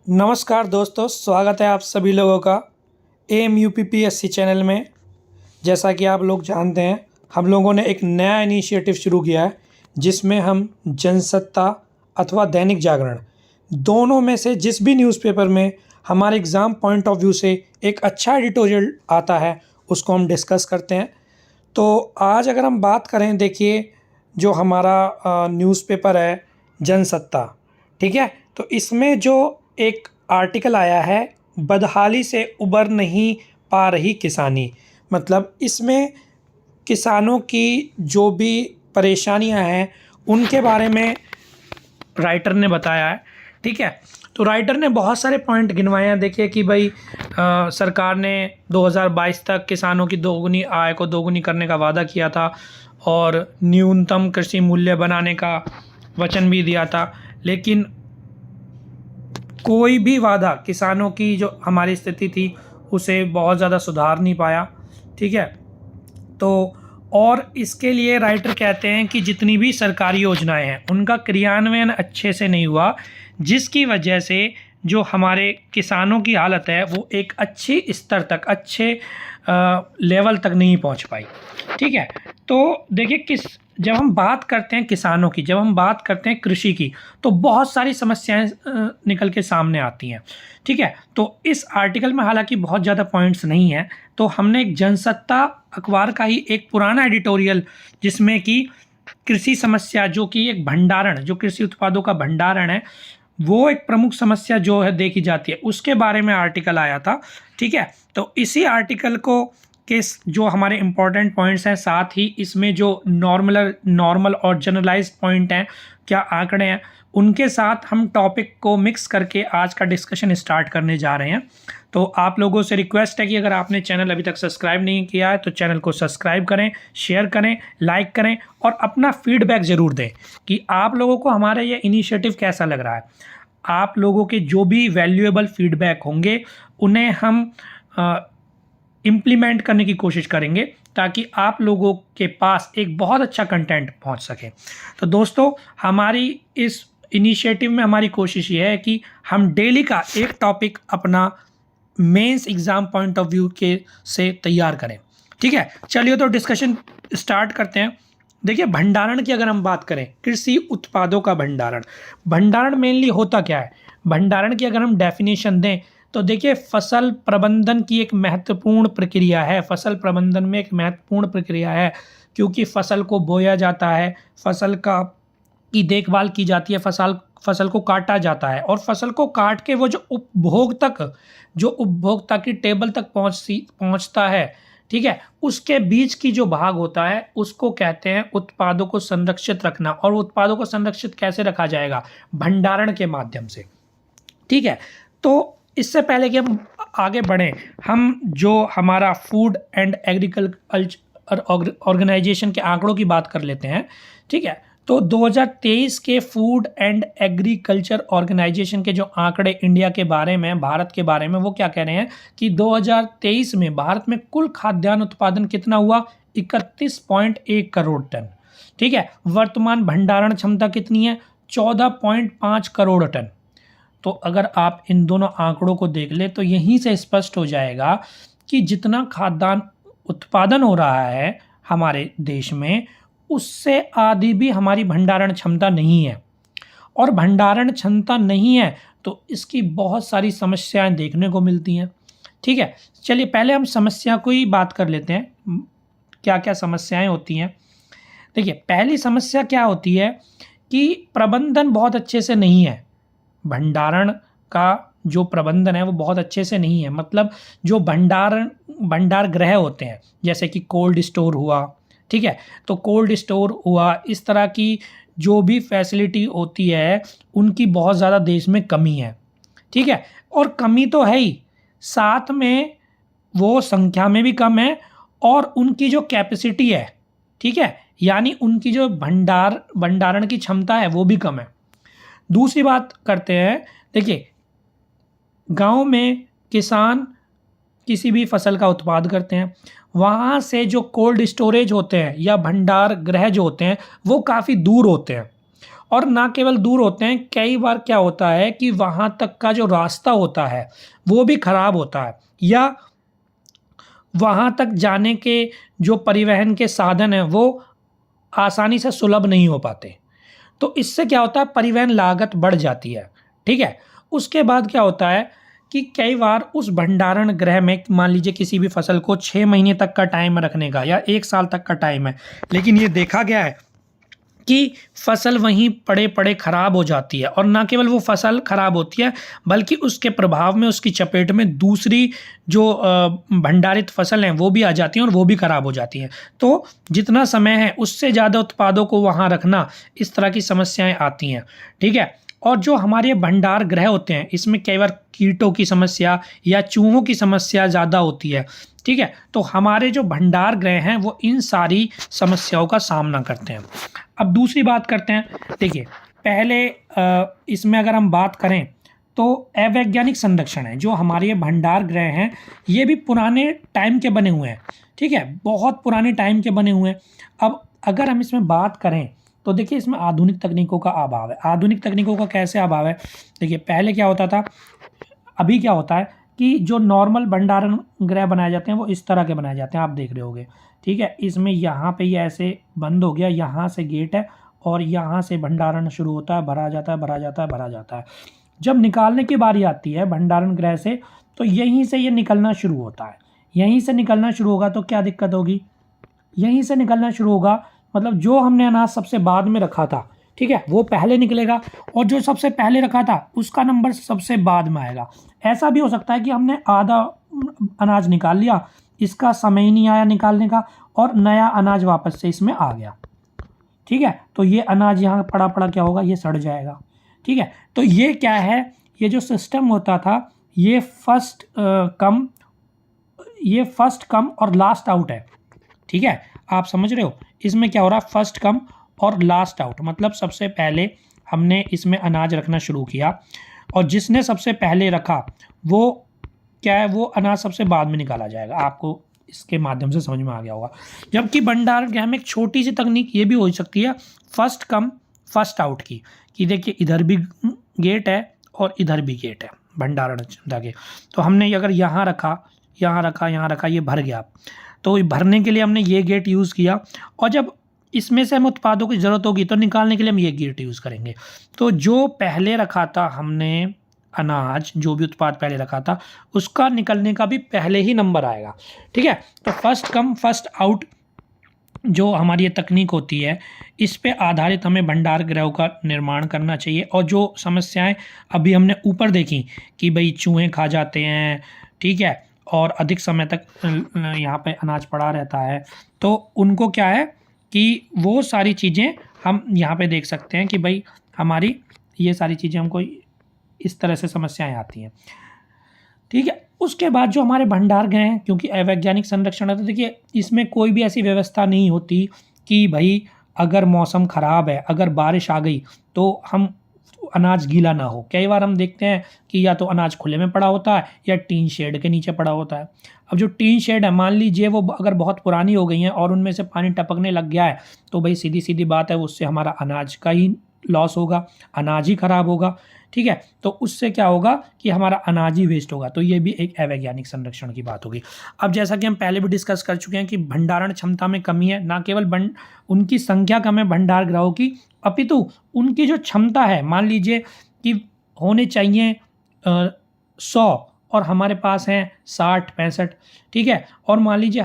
नमस्कार दोस्तों, स्वागत है आप सभी लोगों का AMUPPSC चैनल में। जैसा कि आप लोग जानते हैं, हम लोगों ने एक नया इनिशिएटिव शुरू किया है जिसमें हम जनसत्ता अथवा दैनिक जागरण दोनों में से जिस भी न्यूज़पेपर में हमारे एग्ज़ाम पॉइंट ऑफ व्यू से एक अच्छा एडिटोरियल आता है उसको हम डिस्कस करते हैं। तो आज अगर हम बात करें, देखिए जो हमारा न्यूज़पेपर है जनसत्ता, ठीक है, तो इसमें जो एक आर्टिकल आया है, बदहाली से उबर नहीं पा रही किसानी। मतलब इसमें किसानों की जो भी परेशानियां हैं उनके बारे में राइटर ने बताया है, ठीक है। तो राइटर ने बहुत सारे पॉइंट गिनवाए हैं। देखिए कि भाई सरकार ने 2022 तक किसानों की दोगुनी आय को दोगुनी करने का वादा किया था और न्यूनतम कृषि मूल्य बनाने का वचन भी दिया था, लेकिन कोई भी वादा किसानों की जो हमारी स्थिति थी उसे बहुत ज़्यादा सुधार नहीं पाया, ठीक है। तो और इसके लिए राइटर कहते हैं कि जितनी भी सरकारी योजनाएं हैं उनका क्रियान्वयन अच्छे से नहीं हुआ, जिसकी वजह से जो हमारे किसानों की हालत है वो एक अच्छी स्तर तक, अच्छे लेवल तक नहीं पहुंच पाई, ठीक है। तो देखिए जब हम बात करते हैं किसानों की, जब हम बात करते हैं कृषि की, तो बहुत सारी समस्याएं निकल के सामने आती हैं, ठीक है। तो इस आर्टिकल में हालांकि बहुत ज़्यादा पॉइंट्स नहीं हैं, तो हमने एक जनसत्ता अखबार का ही एक पुराना एडिटोरियल जिसमें कि कृषि समस्या, जो कि एक भंडारण, जो कृषि उत्पादों का भंडारण है, वो एक प्रमुख समस्या जो है देखी जाती है, उसके बारे में आर्टिकल आया था, ठीक है। तो इसी आर्टिकल को के जो हमारे इंपॉर्टेंट पॉइंट्स हैं, साथ ही इसमें जो नॉर्मल और जनरलाइज्ड पॉइंट हैं, क्या आंकड़े हैं, उनके साथ हम टॉपिक को मिक्स करके आज का डिस्कशन स्टार्ट करने जा रहे हैं। तो आप लोगों से रिक्वेस्ट है कि अगर आपने चैनल अभी तक सब्सक्राइब नहीं किया है तो चैनल को सब्सक्राइब करें, शेयर करें, लाइक करें और अपना फीडबैक ज़रूर दें कि आप लोगों को हमारा ये इनिशिएटिव कैसा लग रहा है। आप लोगों के जो भी वैल्यूएबल फीडबैक होंगे उन्हें हम इम्प्लीमेंट करने की कोशिश करेंगे ताकि आप लोगों के पास एक बहुत अच्छा कंटेंट पहुंच सके। तो दोस्तों, हमारी इस इनिशिएटिव में हमारी कोशिश ये है कि हम डेली का एक टॉपिक अपना mains exam point of view के से तैयार करें, ठीक है। चलिए तो डिस्कशन स्टार्ट करते हैं। देखिए, भंडारण की अगर हम बात करें, कृषि उत्पादों का भंडारण मेनली होता क्या है? भंडारण की अगर हम डेफिनेशन दें तो देखिए, फसल प्रबंधन की एक महत्वपूर्ण प्रक्रिया है। फसल प्रबंधन में एक महत्वपूर्ण प्रक्रिया है क्योंकि फसल को बोया जाता है, फसल की देखभाल की जाती है, फसल को काटा जाता है और फसल को काट के वो जो उपभोक्ता की टेबल तक पहुंचता है, ठीक है, उसके बीच की जो भाग होता है उसको कहते हैं उत्पादों को संरक्षित रखना। और उत्पादों को संरक्षित कैसे रखा जाएगा? भंडारण के माध्यम से, ठीक है। तो इससे पहले कि हम आगे बढ़ें, हम जो हमारा फूड एंड एग्रीकल्चर ऑर्गेनाइजेशन के आंकड़ों की बात कर लेते हैं, ठीक है। तो 2023 के फूड एंड एग्रीकल्चर ऑर्गेनाइजेशन के जो आंकड़े इंडिया के बारे में, भारत के बारे में, वो क्या कह रहे हैं कि 2023 में भारत में कुल खाद्यान्न उत्पादन कितना हुआ? 31.1 करोड़ टन, ठीक है। वर्तमान भंडारण क्षमता कितनी है? 14.5 करोड़ टन। तो अगर आप इन दोनों आंकड़ों को देख ले तो यहीं से स्पष्ट हो जाएगा कि जितना खाद्यान्न उत्पादन हो रहा है हमारे देश में, उससे आधी भी हमारी भंडारण क्षमता नहीं है। और भंडारण क्षमता नहीं है तो इसकी बहुत सारी समस्याएं देखने को मिलती हैं, ठीक है। चलिए पहले हम समस्या को ही बात कर लेते हैं, क्या क्या समस्याएं होती हैं। देखिए, पहली समस्या क्या होती है कि प्रबंधन बहुत अच्छे से नहीं है। भंडारण का जो प्रबंधन है वो बहुत अच्छे से नहीं है। मतलब जो भंडार गृह होते हैं, जैसे कि कोल्ड स्टोर हुआ, ठीक है, तो कोल्ड स्टोर हुआ, इस तरह की जो भी फैसिलिटी होती है उनकी बहुत ज़्यादा देश में कमी है, ठीक है। और कमी तो है ही, साथ में वो संख्या में भी कम है और उनकी जो कैपेसिटी है, ठीक है, यानी उनकी जो भंडारण की क्षमता है वो भी कम है। दूसरी बात करते हैं, देखिए गांव में किसान किसी भी फसल का उत्पाद करते हैं, वहाँ से जो कोल्ड स्टोरेज होते हैं या भंडार गृह जो होते हैं वो काफ़ी दूर होते हैं और ना केवल दूर होते हैं, कई बार क्या होता है कि वहाँ तक का जो रास्ता होता है वो भी खराब होता है, या वहाँ तक जाने के जो परिवहन के साधन हैं वो आसानी से सुलभ नहीं हो पाते। तो इससे क्या होता है, परिवहन लागत बढ़ जाती है। ठीक है, उसके बाद क्या होता है कि कई बार उस भंडारण गृह में मान लीजिए किसी भी फसल को 6 महीने तक का टाइम रखने का या 1 साल तक का टाइम है, लेकिन ये देखा गया है कि फसल वहीं पड़े पड़े खराब हो जाती है। और ना केवल वो फसल खराब होती है, बल्कि उसके प्रभाव में, उसकी चपेट में दूसरी जो भंडारित फसल हैं वो भी आ जाती हैं और वो भी खराब हो जाती हैं। तो जितना समय है उससे ज़्यादा उत्पादों को वहाँ रखना, इस तरह की समस्याएं आती हैं। ठीक है, और जो हमारे भंडार गृह होते हैं इसमें कई बार कीटों की समस्या या चूहों की समस्या ज़्यादा होती है। ठीक है, तो हमारे जो भंडार गृह हैं वो इन सारी समस्याओं का सामना करते हैं। अब दूसरी बात करते हैं, देखिए पहले इसमें अगर हम बात करें तो अवैज्ञानिक संरक्षण है, जो हमारे ये भंडार गृह हैं ये भी पुराने टाइम के बने हुए हैं। ठीक है, बहुत पुराने टाइम के बने हुए हैं। अब अगर हम इसमें बात करें तो देखिए इसमें आधुनिक तकनीकों का अभाव है। आधुनिक तकनीकों का कैसे अभाव है, देखिए पहले क्या होता था, अभी क्या होता है कि जो नॉर्मल भंडारण गृह बनाए जाते हैं वो इस तरह के बनाए जाते हैं, आप देख रहे होंगे। ठीक है, इसमें यहाँ पे ये ऐसे बंद हो गया, यहाँ से गेट है और यहाँ से भंडारण शुरू होता है, भरा जाता है, भरा जाता है, भरा जाता है। जब निकालने की बारी आती है भंडारण गृह से तो यहीं से ये निकलना शुरू होता है। यहीं से निकलना शुरू होगा तो क्या दिक्कत होगी, यहीं से निकलना शुरू होगा, मतलब जो हमने अनाज सबसे बाद में रखा था, ठीक है, वो पहले निकलेगा और जो सबसे पहले रखा था उसका नंबर सबसे बाद में आएगा। ऐसा भी हो सकता है कि हमने आधा अनाज निकाल लिया, इसका समय ही नहीं आया निकालने का और नया अनाज वापस से इसमें आ गया। ठीक है, तो ये अनाज यहाँ पड़ा पड़ा क्या होगा, ये सड़ जाएगा। ठीक है, तो ये क्या है, ये जो सिस्टम होता था ये फर्स्ट कम और लास्ट आउट है। ठीक है, आप समझ रहे हो, इसमें क्या हो रहा है, फर्स्ट कम और लास्ट आउट, मतलब सबसे पहले हमने इसमें अनाज रखना शुरू किया और जिसने सबसे पहले रखा वो क्या है, वो अनाज सबसे बाद में निकाला जाएगा। आपको इसके माध्यम से समझ में आ गया होगा। जबकि भंडारण गृह में एक छोटी सी तकनीक ये भी हो सकती है फर्स्ट कम फर्स्ट आउट की, कि देखिए इधर भी गेट है और इधर भी गेट है भंडारण क्षमता के, तो हमने अगर यहाँ रखा, यहाँ रखा, यहाँ रखा, ये भर गया, तो भरने के लिए हमने ये गेट यूज़ किया और जब इसमें से हमें उत्पादों की ज़रूरत होगी तो निकालने के लिए हम ये गेट यूज़ करेंगे। तो जो पहले रखा था हमने अनाज, जो भी उत्पाद पहले रखा था उसका निकलने का भी पहले ही नंबर आएगा। ठीक है, तो फर्स्ट कम फर्स्ट आउट जो हमारी ये तकनीक होती है इस पे आधारित हमें भंडार गृहों का निर्माण करना चाहिए। और जो समस्याएं अभी हमने ऊपर देखी कि भाई चूहे खा जाते हैं, ठीक है, और अधिक समय तक यहाँ पे अनाज पड़ा रहता है, तो उनको क्या है कि वो सारी चीज़ें हम यहाँ पे देख सकते हैं कि भाई हमारी ये सारी चीज़ें हमको इस तरह से समस्याएं आती हैं। ठीक है, उसके बाद जो हमारे भंडार गृह हैं, क्योंकि अवैज्ञानिक संरक्षण है तो देखिए इसमें कोई भी ऐसी व्यवस्था नहीं होती कि भाई अगर मौसम ख़राब है, अगर बारिश आ गई तो हम अनाज गीला ना हो। कई बार हम देखते हैं कि या तो अनाज खुले में पड़ा होता है या टीन शेड के नीचे पड़ा होता है। अब जो टीन शेड है, मान लीजिए वो अगर बहुत पुरानी हो गई हैं और उनमें से पानी टपकने लग गया है तो भाई सीधी सीधी बात है उससे हमारा अनाज का ही लॉस होगा, अनाज ही ख़राब होगा। ठीक है, तो उससे क्या होगा कि हमारा अनाज ही वेस्ट होगा। तो ये भी एक अवैज्ञानिक संरक्षण की बात होगी। अब जैसा कि हम पहले भी डिस्कस कर चुके हैं कि भंडारण क्षमता में कमी है, ना केवल उनकी संख्या कम है भंडार गृहों की, अपितु उनकी जो क्षमता है, मान लीजिए कि होने चाहिए 100 और हमारे पास हैं 60-65, ठीक है, और मान लीजिए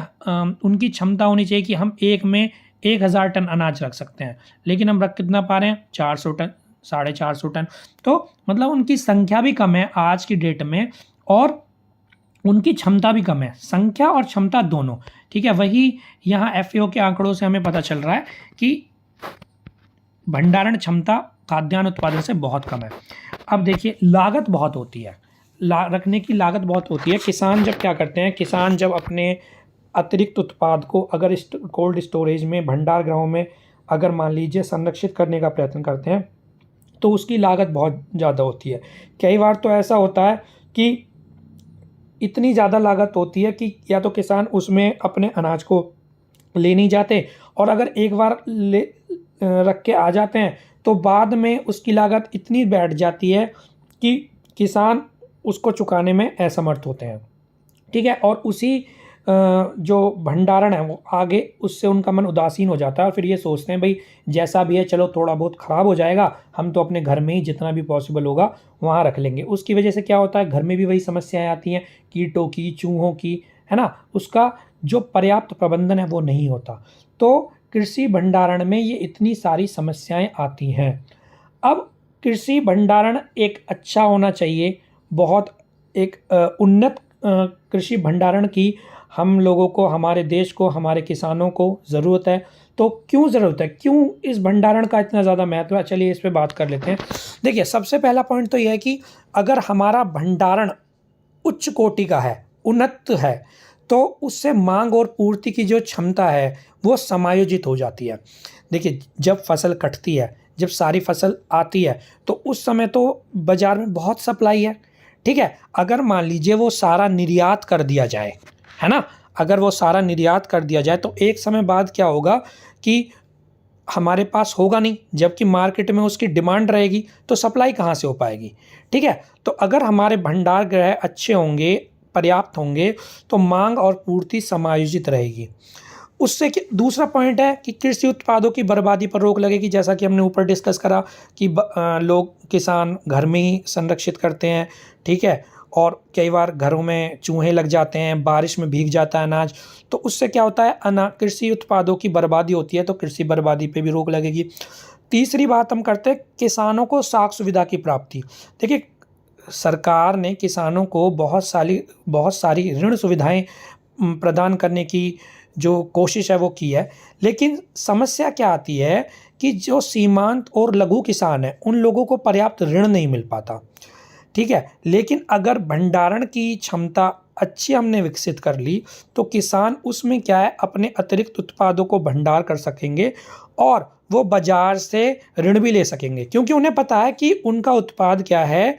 उनकी क्षमता होनी चाहिए कि हम एक में 1000 टन अनाज रख सकते हैं, लेकिन हम रख कितना पा रहे हैं, 400 टन, 450 टन। तो मतलब उनकी संख्या भी कम है आज की डेट में और उनकी क्षमता भी कम है, संख्या और क्षमता दोनों। ठीक है, वही यहाँ FAO के आंकड़ों से हमें पता चल रहा है कि भंडारण क्षमता खाद्यान्न उत्पादन से बहुत कम है। अब देखिए लागत बहुत होती है, रखने की लागत बहुत होती है। किसान जब क्या करते हैं, किसान जब अपने अतिरिक्त उत्पाद को अगर कोल्ड स्टोरेज में, भंडार गृहों में अगर मान लीजिए संरक्षित करने का प्रयत्न करते हैं तो उसकी लागत बहुत ज़्यादा होती है। कई बार तो ऐसा होता है कि इतनी ज़्यादा लागत होती है कि या तो किसान उसमें अपने अनाज को ले नहीं जाते, और अगर एक बार ले रख के आ जाते हैं तो बाद में उसकी लागत इतनी बैठ जाती है कि किसान उसको चुकाने में असमर्थ होते हैं। ठीक है, और उसी जो भंडारण है वो आगे उससे उनका मन उदासीन हो जाता है और फिर ये सोचते हैं भाई जैसा भी है चलो थोड़ा बहुत ख़राब हो जाएगा, हम तो अपने घर में ही जितना भी पॉसिबल होगा वहाँ रख लेंगे। उसकी वजह से क्या होता है, घर में भी वही समस्याएं आती हैं, कीटों की, चूहों की, है ना। उसका जो पर्याप्त प्रबंधन है वो नहीं होता, तो कृषि भंडारण में ये इतनी सारी समस्याएं आती हैं। अब कृषि भंडारण एक अच्छा होना चाहिए, बहुत एक उन्नत कृषि भंडारण की हम लोगों को, हमारे देश को, हमारे किसानों को ज़रूरत है। तो क्यों ज़रूरत है, क्यों इस भंडारण का इतना ज़्यादा महत्व है, चलिए इस पे बात कर लेते हैं। देखिए, सबसे पहला पॉइंट तो यह है कि अगर हमारा भंडारण उच्च कोटि का है, उन्नत है, तो उससे मांग और पूर्ति की जो क्षमता है वो समायोजित हो जाती है। देखिए, जब फसल कटती है, जब सारी फसल आती है, तो उस समय तो बाज़ार में बहुत सप्लाई है। ठीक है, अगर मान लीजिए वो सारा निर्यात कर दिया जाए, है ना, अगर वो सारा निर्यात कर दिया जाए तो एक समय बाद क्या होगा कि हमारे पास होगा नहीं, जबकि मार्केट में उसकी डिमांड रहेगी, तो सप्लाई कहाँ से हो पाएगी। ठीक है, तो अगर हमारे भंडार गृह अच्छे होंगे, पर्याप्त होंगे, तो मांग और पूर्ति समायोजित रहेगी। उससे दूसरा पॉइंट है कि कृषि उत्पादों की बर्बादी पर रोक लगेगी, जैसा कि हमने ऊपर डिस्कस करा कि लोग, किसान घर में ही संरक्षित करते हैं। ठीक है, और कई बार घरों में चूहे लग जाते हैं, बारिश में भीग जाता है अनाज, तो उससे क्या होता है, कृषि उत्पादों की बर्बादी होती है, तो कृषि बर्बादी पे भी रोक लगेगी। तीसरी बात हम करते हैं किसानों को साख सुविधा की प्राप्ति। देखिए, सरकार ने किसानों को बहुत सारी ऋण सुविधाएं प्रदान करने की जो कोशिश है वो की है, लेकिन समस्या क्या आती है कि जो सीमांत और लघु किसान हैं उन लोगों को पर्याप्त ऋण नहीं मिल पाता। ठीक है, लेकिन अगर भंडारण की क्षमता अच्छी हमने विकसित कर ली तो किसान उसमें क्या है, अपने अतिरिक्त उत्पादों को भंडार कर सकेंगे और वो बाजार से ऋण भी ले सकेंगे, क्योंकि उन्हें पता है कि उनका उत्पाद क्या है,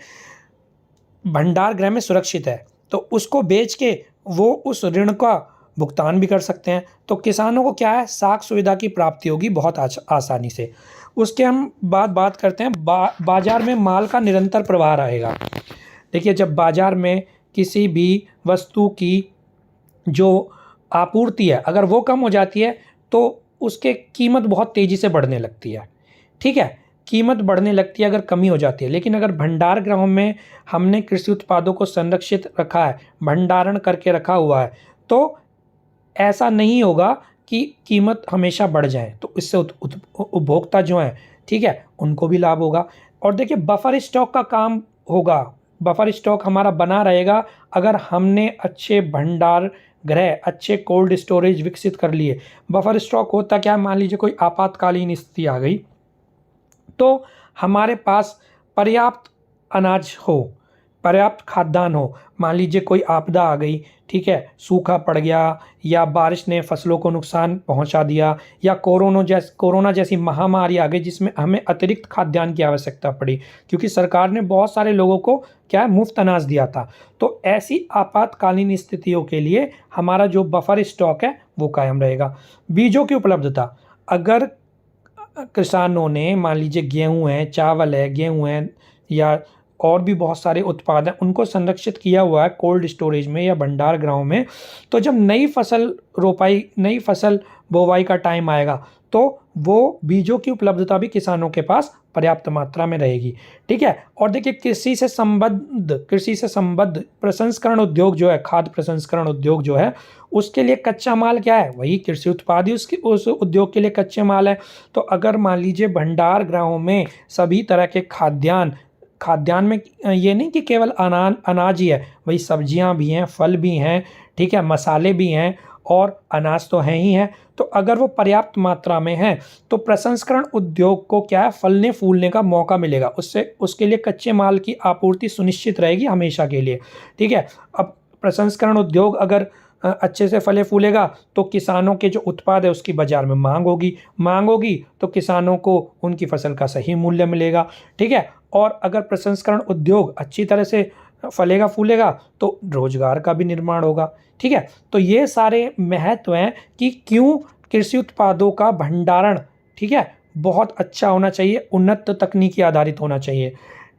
भंडार गृह में सुरक्षित है, तो उसको बेच के वो उस ऋण का भुगतान भी कर सकते हैं। तो किसानों को क्या है, साख सुविधा की प्राप्ति होगी बहुत आसानी से। उसके हम बात करते हैं बाजार में माल का निरंतर प्रवाह रहेगा। देखिए, जब बाजार में किसी भी वस्तु की जो आपूर्ति है अगर वो कम हो जाती है तो उसके कीमत बहुत तेज़ी से बढ़ने लगती है। ठीक है, कीमत बढ़ने लगती है अगर कमी हो जाती है। लेकिन अगर भंडार गृहों में हमने कृषि उत्पादों को संरक्षित रखा है, भंडारण करके रखा हुआ है, तो ऐसा नहीं होगा कि कीमत हमेशा बढ़ जाए, तो इससे उपभोक्ता जो हैं, ठीक है, उनको भी लाभ होगा। और देखिए, बफर स्टॉक का काम होगा, बफर स्टॉक हमारा बना रहेगा अगर हमने अच्छे भंडार गृह, अच्छे कोल्ड स्टोरेज विकसित कर लिए। बफर स्टॉक होता क्या है, मान लीजिए कोई आपातकालीन स्थिति आ गई तो हमारे पास पर्याप्त अनाज हो, पर्याप्त खाद्यान्न हो। मान लीजिए कोई आपदा आ गई, ठीक है, सूखा पड़ गया या बारिश ने फसलों को नुकसान पहुंचा दिया या कोरोना जैसी महामारी आ गई जिसमें हमें अतिरिक्त खाद्यान्न की आवश्यकता पड़ी, क्योंकि सरकार ने बहुत सारे लोगों को क्या है, मुफ्त अनाज दिया था। तो ऐसी आपातकालीन स्थितियों के लिए हमारा जो बफर स्टॉक है वो कायम रहेगा। बीजों की उपलब्धता, अगर किसानों ने मान लीजिए गेहूँ है, चावल है, गेहूँ है या और भी बहुत सारे उत्पाद हैं, उनको संरक्षित किया हुआ है कोल्ड स्टोरेज में या भंडार गृहों में, तो जब नई फसल बोवाई का टाइम आएगा तो वो बीजों की उपलब्धता भी किसानों के पास पर्याप्त मात्रा में रहेगी। ठीक है, और देखिए, कृषि से संबद्ध प्रसंस्करण उद्योग जो है, खाद्य प्रसंस्करण उद्योग जो है, उसके लिए कच्चा माल क्या है, वही कृषि उत्पाद ही उस उद्योग के लिए कच्चे माल है। तो अगर मान लीजिए भंडार गृहों में सभी तरह के खाद्यान्न में ये नहीं कि केवल अनाज ही है, वही सब्जियां भी हैं, फल भी हैं, ठीक है, मसाले भी हैं और अनाज तो है ही है। तो अगर वो पर्याप्त मात्रा में है तो प्रसंस्करण उद्योग को क्या है, फलने फूलने का मौका मिलेगा, उसके लिए कच्चे माल की आपूर्ति सुनिश्चित रहेगी हमेशा के लिए। ठीक है, अब प्रसंस्करण उद्योग अगर अच्छे से फले फूलेगा तो किसानों के जो उत्पाद है उसकी बाजार में मांग होगी तो किसानों को उनकी फसल का सही मूल्य मिलेगा। ठीक है, और अगर प्रसंस्करण उद्योग अच्छी तरह से फलेगा फूलेगा तो रोजगार का भी निर्माण होगा। ठीक है, तो ये सारे महत्व हैं कि क्यों कृषि उत्पादों का भंडारण, ठीक है, बहुत अच्छा होना चाहिए, उन्नत तकनीकी आधारित होना चाहिए।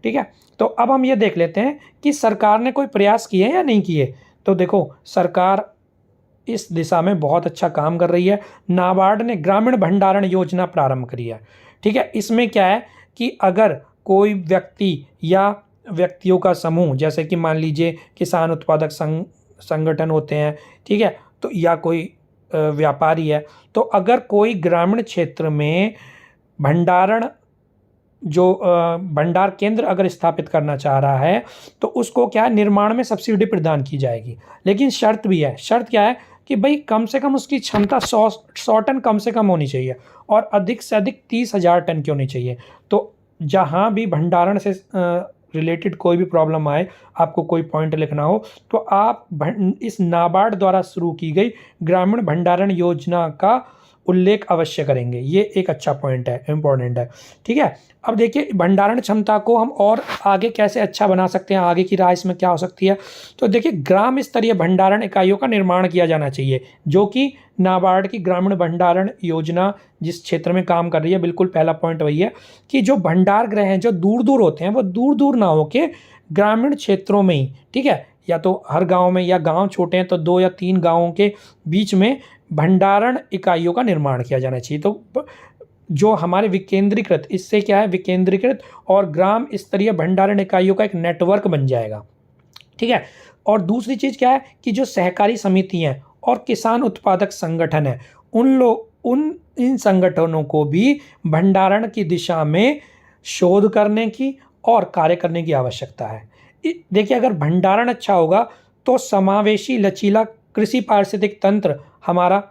ठीक है, तो अब हम ये देख लेते हैं कि सरकार ने कोई प्रयास किए या नहीं किए। तो देखो, सरकार इस दिशा में बहुत अच्छा काम कर रही है। नाबार्ड ने ग्रामीण भंडारण योजना प्रारंभ करी है। ठीक है, इसमें क्या है कि अगर कोई व्यक्ति या व्यक्तियों का समूह, जैसे कि मान लीजिए किसान उत्पादक संगठन होते हैं, ठीक है, तो या कोई व्यापारी है, तो अगर कोई ग्रामीण क्षेत्र में भंडारण जो भंडार केंद्र अगर स्थापित करना चाह रहा है, तो उसको क्या है, निर्माण में सब्सिडी प्रदान की जाएगी। लेकिन शर्त भी है। शर्त क्या है कि भाई कम से कम उसकी क्षमता 100 टन कम से कम होनी चाहिए और अधिक से अधिक 30,000 टन की होनी चाहिए। तो जहाँ भी भंडारण से रिलेटेड कोई भी प्रॉब्लम आए, आपको कोई पॉइंट लिखना हो, तो आप इस नाबार्ड द्वारा शुरू की गई ग्रामीण भंडारण योजना का उल्लेख अवश्य करेंगे। ये एक अच्छा पॉइंट है, इम्पोर्टेंट है। ठीक है, अब देखिए भंडारण क्षमता को हम और आगे कैसे अच्छा बना सकते हैं, आगे की राह इसमें क्या हो सकती है। तो देखिए, ग्राम स्तरीय भंडारण इकाइयों का निर्माण किया जाना चाहिए, जो कि नाबार्ड की ग्रामीण भंडारण योजना जिस क्षेत्र में काम कर रही है, बिल्कुल पहला पॉइंट वही है कि जो भंडार गृह हैं जो दूर दूर होते हैं, वो दूर दूर ना होके ग्रामीण क्षेत्रों में ही, ठीक है, या तो हर गाँव में, या गाँव छोटे हैं तो 2 या 3 गाँवों के बीच में भंडारण इकाइयों का निर्माण किया जाना चाहिए। तो जो हमारे विकेंद्रीकृत, इससे क्या है, विकेंद्रीकृत और ग्राम स्तरीय भंडारण इकाइयों का एक नेटवर्क बन जाएगा। ठीक है, और दूसरी चीज़ क्या है कि जो सहकारी समिति हैं और किसान उत्पादक संगठन है, इन संगठनों को भी भंडारण की दिशा में शोध करने की और कार्य करने की आवश्यकता है। देखिए, अगर भंडारण अच्छा होगा तो समावेशी लचीला कृषि पारिस्थितिक तंत्र हमारा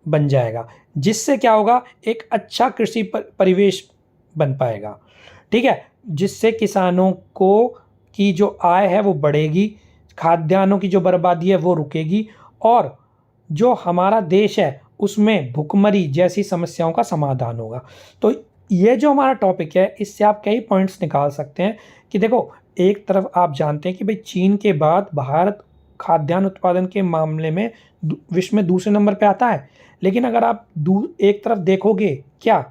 बन जाएगा, जिससे क्या होगा, एक अच्छा कृषि परिवेश बन पाएगा। ठीक है, जिससे किसानों को की जो आय है वो बढ़ेगी, खाद्यान्नों की जो बर्बादी है वो रुकेगी, और जो हमारा देश है उसमें भुखमरी जैसी समस्याओं का समाधान होगा। तो ये जो हमारा टॉपिक है, इससे आप कई पॉइंट्स निकाल सकते हैं कि देखो, एक तरफ आप जानते हैं कि भाई चीन के बाद भारत खाद्यान्न उत्पादन के मामले में विश्व में दूसरे नंबर पे आता है। लेकिन अगर आप एक तरफ देखोगे क्या,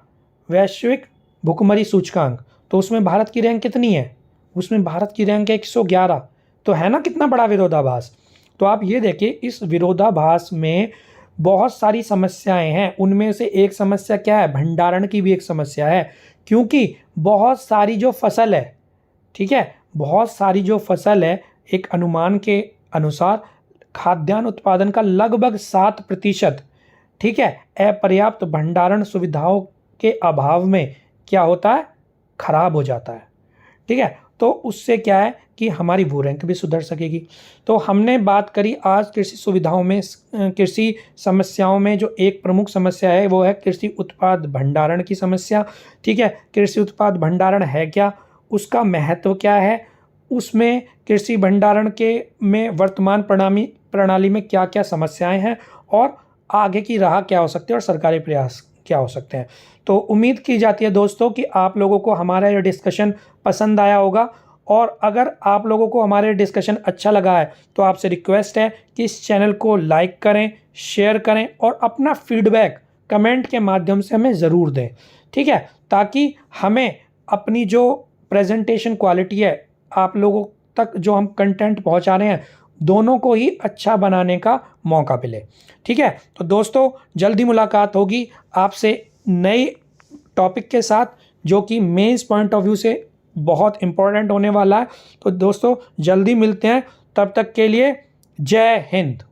वैश्विक भुखमरी सूचकांक, तो उसमें भारत की रैंक कितनी है, उसमें भारत की रैंक है 111। तो है ना कितना बड़ा विरोधाभास। तो आप ये देखिए, इस विरोधाभास में बहुत सारी समस्याएं हैं। उनमें से एक समस्या क्या है, भंडारण की भी एक समस्या है, क्योंकि बहुत सारी जो फसल है, ठीक है, बहुत सारी जो फसल है, एक अनुमान के अनुसार खाद्यान्न उत्पादन का लगभग 7%, ठीक है, अपर्याप्त भंडारण सुविधाओं के अभाव में क्या होता है, खराब हो जाता है। ठीक है, तो उससे क्या है कि हमारी भू रैंक भी सुधर सकेगी। तो हमने बात करी आज कृषि सुविधाओं में, कृषि समस्याओं में जो एक प्रमुख समस्या है वो है कृषि उत्पाद भंडारण की समस्या। ठीक है, कृषि उत्पाद भंडारण है क्या, उसका महत्व क्या है, उसमें कृषि भंडारण के में वर्तमान प्रणाली में क्या क्या समस्याएं हैं, और आगे की राह क्या हो सकती है, और सरकारी प्रयास क्या हो सकते हैं। तो उम्मीद की जाती है दोस्तों कि आप लोगों को हमारा ये डिस्कशन पसंद आया होगा, और अगर आप लोगों को हमारे डिस्कशन अच्छा लगा है तो आपसे रिक्वेस्ट है कि इस चैनल को लाइक करें, शेयर करें, और अपना फीडबैक कमेंट के माध्यम से हमें ज़रूर दें। ठीक है, ताकि हमें अपनी जो प्रेजेंटेशन क्वालिटी है, आप लोगों तक जो हम कंटेंट पहुंचा रहे हैं, दोनों को ही अच्छा बनाने का मौका मिले। ठीक है, तो दोस्तों जल्दी मुलाकात होगी आपसे नए टॉपिक के साथ, जो कि मेंस पॉइंट ऑफ व्यू से बहुत इम्पोर्टेंट होने वाला है। तो दोस्तों जल्दी मिलते हैं, तब तक के लिए जय हिंद।